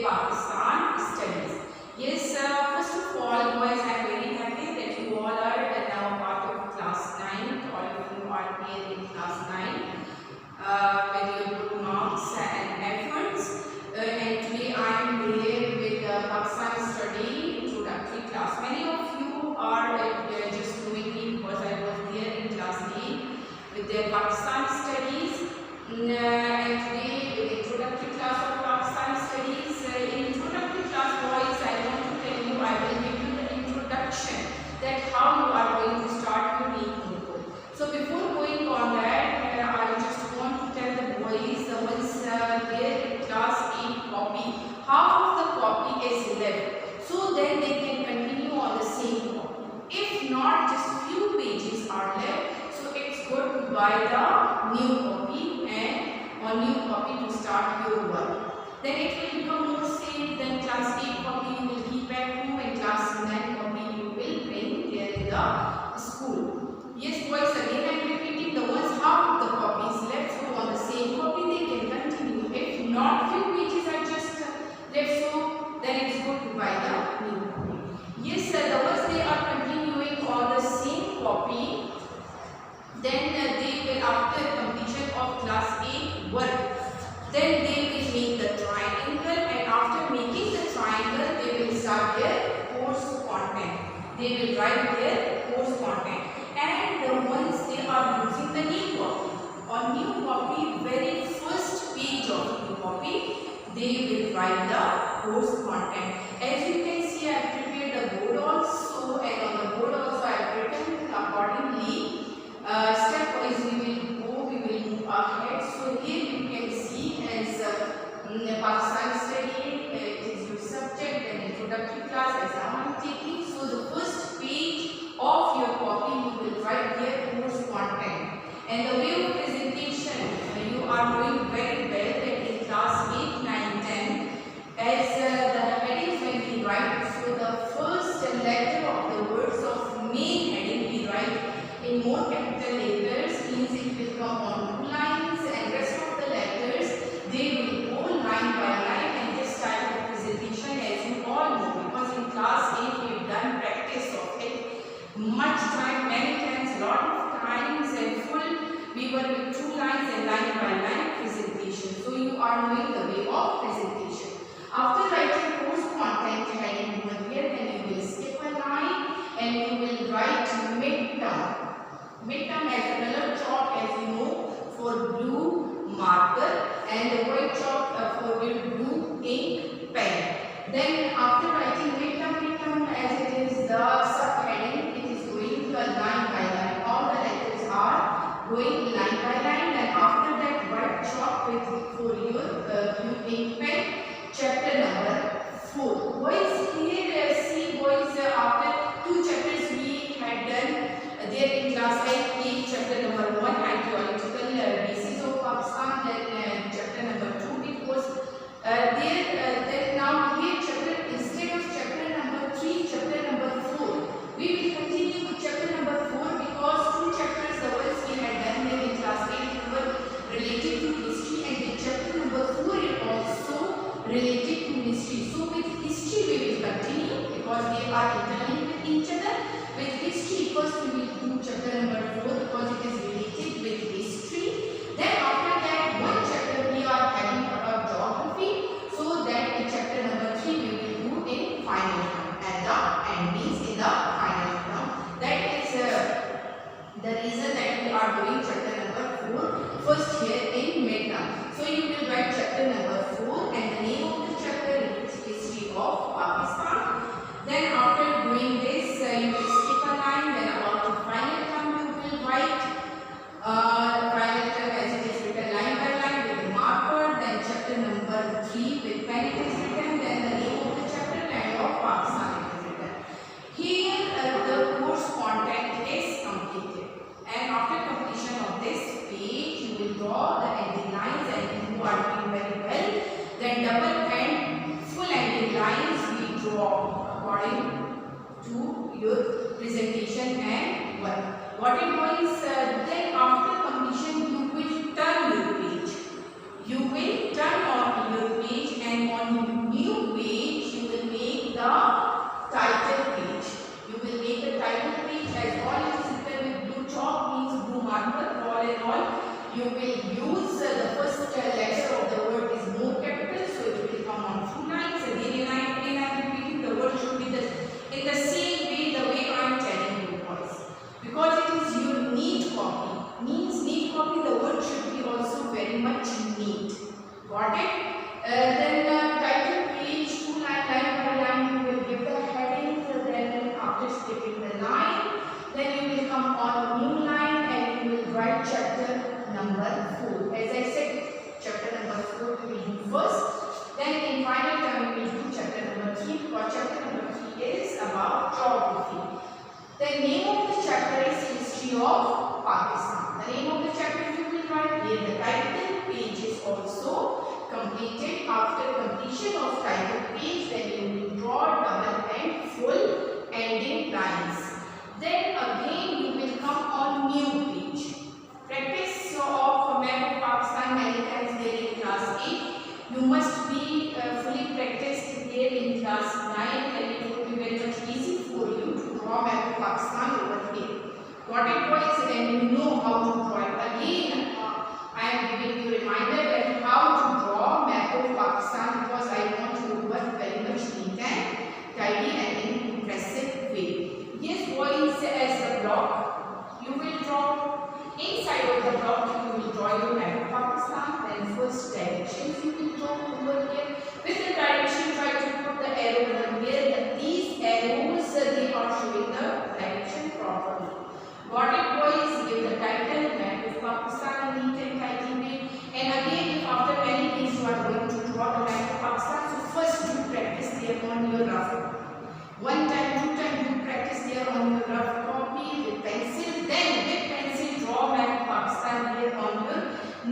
Pakistan studies. Yes, first of all, boys, I am very happy that you all are now part of class 9. All of you are here in class 9 with your good marks and efforts. And today I am here with the Pakistan study introductory class. Many of you are just knowing me because I was there in class 8 with the Pakistan studies. And today with introductory class of Pakistan studies. In introductory class, boys, I want to tell you, I will give you the introduction that how you are going to start your NEET. So before going on that, I just want to tell the boys, the ones there in class 8 copy, half of the copy is left, so then they can continue on the same copy. If not, just few pages are left, so it's good to buy the new copy and on new copy to start your work. Then it will become more safe. Then class 8 copy you will keep at home and class 9 copy you will bring there in the school. Yes, boys, again I am repeating, the ones half of the copy is left, so on the same copy they can continue. If not, few pages are just left, so then it is good to buy the new copy. Yes, the ones they are continuing on the same copy, then they will, after completion of class 8 work, then they will make the triangle, and after making the triangle they will start their course content. They will write their course content, and the ones they are using the new copy. On new copy, very first page of new copy, they will write the course content. As you can see, I have prepared the board also, and on the board also I have written accordingly. Stepwise we will go, we will move ahead. So here you can see as Pakistan study, it is your subject and introductory class exam I am taking. So the first page of your copy you will write here course content. And the way of presentation, you are doing very well that in class 8, 9, 10, as the headings when we write, so the first letter of the words of main heading we write in more capital letters, means it will come on 2 lines, and rest of the letters they will go line by line. And this type of presentation, as you all know, because in class 8 we have done practice of it much time, many times, lot of times, and full we were with 2 lines and line by line presentation. So you are knowing the way of presentation. After writing course content heading over here, then you will skip a line and you will write midterm. Midterm as a color chalk, as you know, for blue marker, and the white chalk for your blue ink pen. Then after writing midterm as it is the subheading, it is going to a line by line. All the letters are going line by line, and after that white chalk with for your blue ink pen, chapter number 4. Boys, here see boys, after 2 chapters we had done there in class 8, chapter number 1, ideological basis of Pakistan, then chapter number 2 it was there. Then now here chapter, instead of chapter number 3, chapter number 4, we will continue with chapter number 4, because 2 chapters the ones we had done there in class 8 were related to history, and the chapter number 4 is also related to history. So with history we will continue because they are interlinked with each other. With history, first we will do chapter number 4 because it is related with history. Then after that, one chapter we are having about geography, so that in chapter number 3 we will do in final term, at the end, means in the final term. That is the reason that we are doing chapter number 4 first here in midterm. So you will write chapter number 4 and the name of the chapter is history of Pakistan. Then after doing this, you will skip a line. Then about the final term you will write final term as it is written line by line with the marker. Then chapter number 3 with pen it is written. Then the name of the chapter, land of Pakistan it is written. Here the course content is completed. And after completion of this page, you will draw the ending lines, and you are doing very well. Then double and full ending lines we draw according to your presentation and work. What it means, then after completion you will turn your page. You will turn on your page, and on new as all it is written with blue chalk means blue marker. All in all, you will use the first letter of the word is more capital, so it will come on 2 lines. Again I am repeating, the word should be in the same way, the way I am telling you boys, because it is your neat copy. Means neat copy, the word should be also very much neat. Got it? Then title page, 2 line by line, you will give the heading. Then after skipping the line, then you will come on new line and you will write chapter number 4. As I said, chapter number 4 we will do first. Then in final term we will do chapter number 3. Because chapter number 3 is about geography. The name of the chapter is History of Pakistan. The name of the chapter you will write here. The title page is also completed. After completion of title page, then you will draw double and full ending lines. Then again you will come on new page. Practice of map of Pakistan many times there in class 8. You must be fully practiced here in class 9 and it will be very much easy for you to draw map of Pakistan over here. Got it boys? And you know how to draw it. Again, I am giving you a reminder that how to draw map of Pakistan, because I want you to work very much neat and tidy and in impressive way. Yes boys, as a block, you will draw inside of the block. You will draw your map of Pakistan. Then first directions you will draw over here. With the direction, try to put the arrow over here. These arrows they are showing the direction properly. Got it boys? Give the title map of Pakistan in neat and tidy way. And again, if after many days you are going to draw the map of Pakistan, so first you practice there on your rough. 1 time, 2 time you practice there on your rough copy with pencil. Then with pencil draw map of Pakistan here on your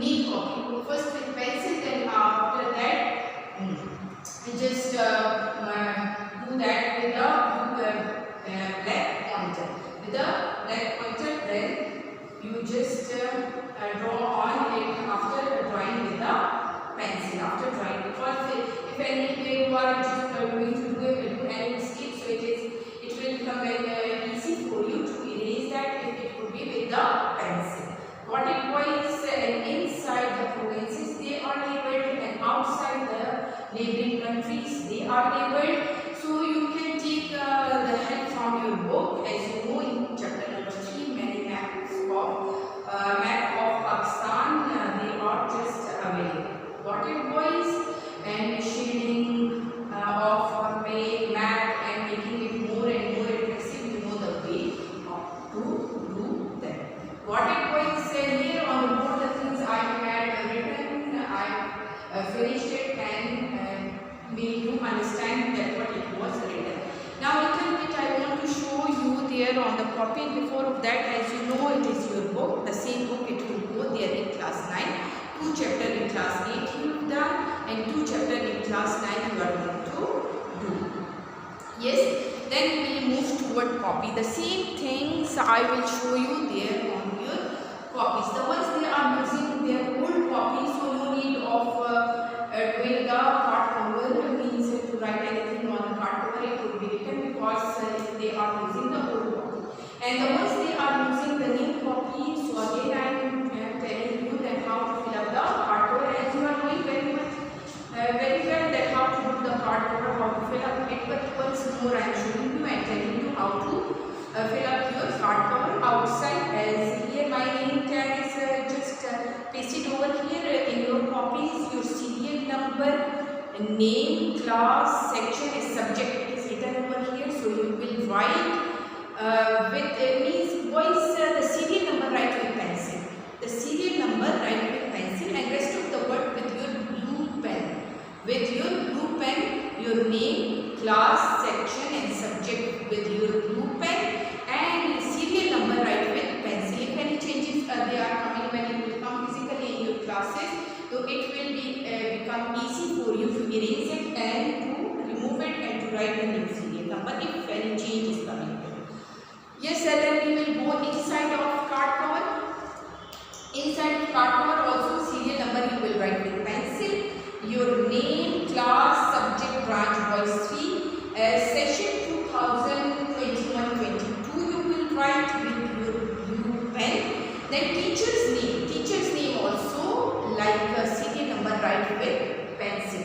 neat copy. First with pencil, then after that just do that with the black pointer. With the black pointer, then you just draw on it after drawing with the pencil. After drawing, because if any you are just going to do any mistake, so it will become very easy for you to erase that if it would be with the pencil. Got it boys? And inside the provinces they are labeled, and outside the neighboring countries they are labeled. So you can take the help from your book. As you know, in chapter number 3 many maps of Pakistan they are just available. Got it boys? And shading of map and making it more and more impressive, you know the way to do that. Got it boys? Here on the board the things I had written, I finished it and made you understand that what it was written. Now little bit I want to show you there on the copy. Before of that, as you know, it is your book, the same book it will go there in class 9. 2 chapters in class 8 you have done and 2 chapters in class 9 you are going to do. Yes, then we will move toward copy. The same things I will show you there on your copies. The ones they are using their old copy, so no need of doing the card cover means to write anything on the card cover. It would be written because they are using the old copy. And the ones they are using the new copy, so again I am telling you that how to fill up the card cover, as you are knowing very well that how to do the card cover, how to fill up it. But once more I am showing you and telling you how to fill up your card cover outside. As here my name tag is just pasted over here in your copies. Your serial number, name, class, section as subject it is written over here. So you will write with means boys the serial number write with pencil. The serial number write with pencil and rest of the word with your blue pen. With your blue pen, your name, class, section and subject with your blue pen, and serial number write with pencil. If any changes they are coming when you will come physically in your classes, so it will be become easy for you to erase it and to remove it and to write the new serial number if any change is coming. Yes sir, then we will go inside of card cover. Inside of card cover also serial number you will write with pencil. Your name, class, subject, branch, boys 3, session 2021-22 you will write Then teacher's name also, like serial number, write with pencil,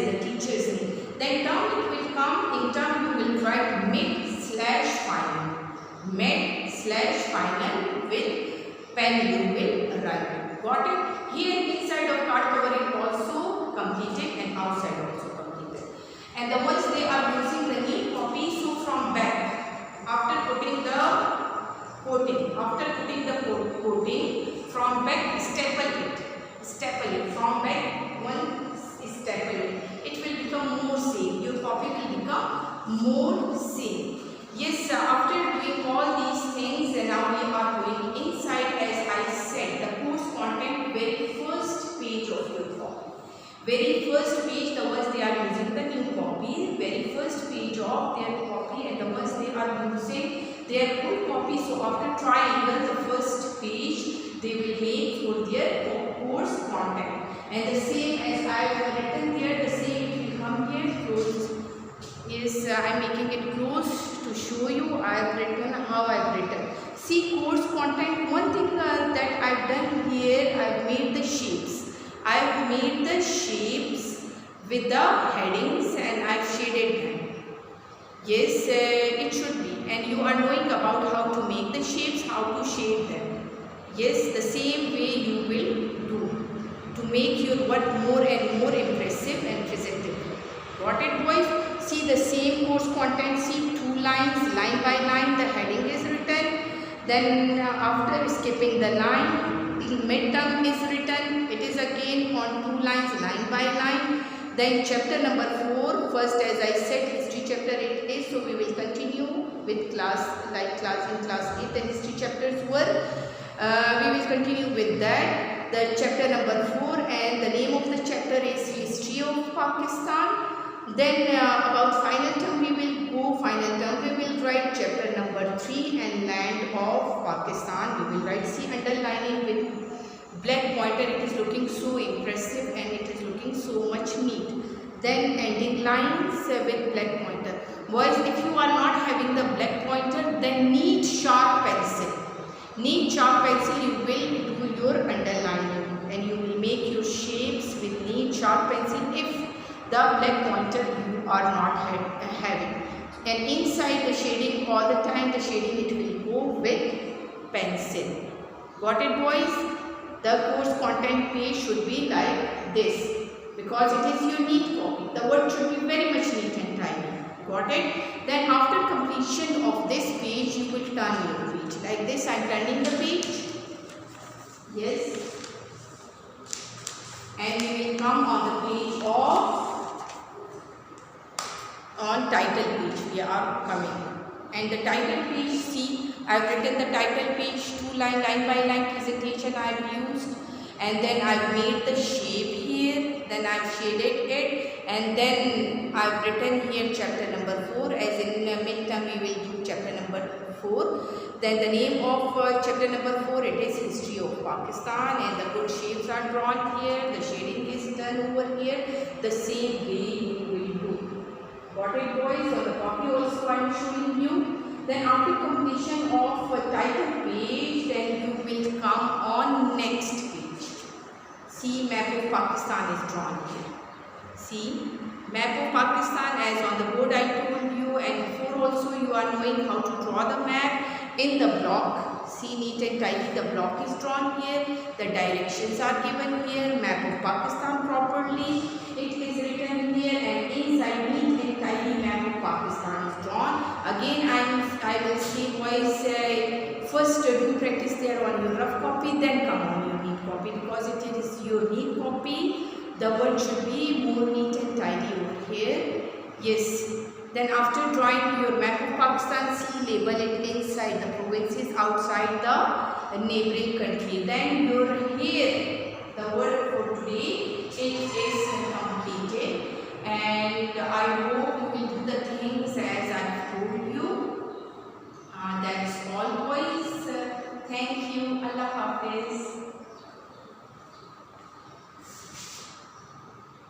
the teacher's name. Then term it will come, in term you will write mid/final, with pen you will write. Got it? Here inside of card cover it also completed and outside also completed. And the ones they are using the neat copy, so from back, after putting the coating, from back staple it, from back one staple it. It will become more safe. Your copy will become more safe. Yes, after doing all these things, and now we are going inside, as I said, the course content, very first page of your copy. Very first page, the ones they are using the new copy, very first page of their copy, and the ones they are using their old copy. So after triangle, the first page they will make for their course content. And the same as I have written here, the same it will come here, close. Yes, I am making it close to show you. I have written how I have written. See, course content, one thing that I have done here, I have made the shapes. I have made the shapes with the headings and I have shaded them. Yes, it should be. And you are knowing about how to make the shapes, how to shade them. Yes, the same way you will do to make your work more and more impressive and presentable. Got it, boys? See the same course content, see 2 lines, line by line, the heading is written. Then after skipping the line, midterm is written. It is again on 2 lines, line by line. Then chapter number 4, first as I said, history chapter it is. So we will continue with class 8, the history chapters were. We will continue with that. The chapter number 4, and the name of the chapter is History of Pakistan. Then about final term we will go, we will write chapter number 3 and land of Pakistan. We will write, see, underlining with black pointer, it is looking so impressive and it is looking so much neat. Then ending lines with black pointer. Boys, if you are not having the black pointer, then need sharp pencil. You will do your underlining and you will make your shapes with neat sharp pencil if the black pointer you are not having. And inside the shading, all the time the shading it will go with pencil. Got it, boys? The course content page should be like this, because it is your neat copy. The word should be very much neat and tidy. Got it? Then after completion of this page, you will turn your page. Like this, I am turning the page. Yes. And we will come on the page of, on title page we are coming. And the title page, see, I have written the title page, 2 line by line presentation I have used. And then I have made the shape here, then I have shaded it, and then I have written here chapter number 4, as in midterm we will do chapter number 4. Then the name of chapter number 4, it is History of Pakistan, and the good shapes are drawn here, the shading is done over here, the same way you will do. Got it, boys? On the copy also I am showing you. Then after completion of title page, then you will come on next page. See, map of Pakistan is drawn here. See, map of Pakistan, as on the board I told you, and before also you are knowing how to draw the map in the block. See, neat and tidy, the block is drawn here, the directions are given here, map of Pakistan properly, it is written here, and inside neat and tidy map of Pakistan is drawn. Again, I will say, boys, first do practice there on your rough copy, then come on your neat copy, because it is your neat copy. The word should be more neat and tidy over here. Yes. Then after drawing your map of Pakistan, see, label it inside the provinces, outside the neighboring country. Then your here, the word for today, it is completed. And I hope you will do the things as I told you. That's all, boys. Thank you. Allah Hafiz.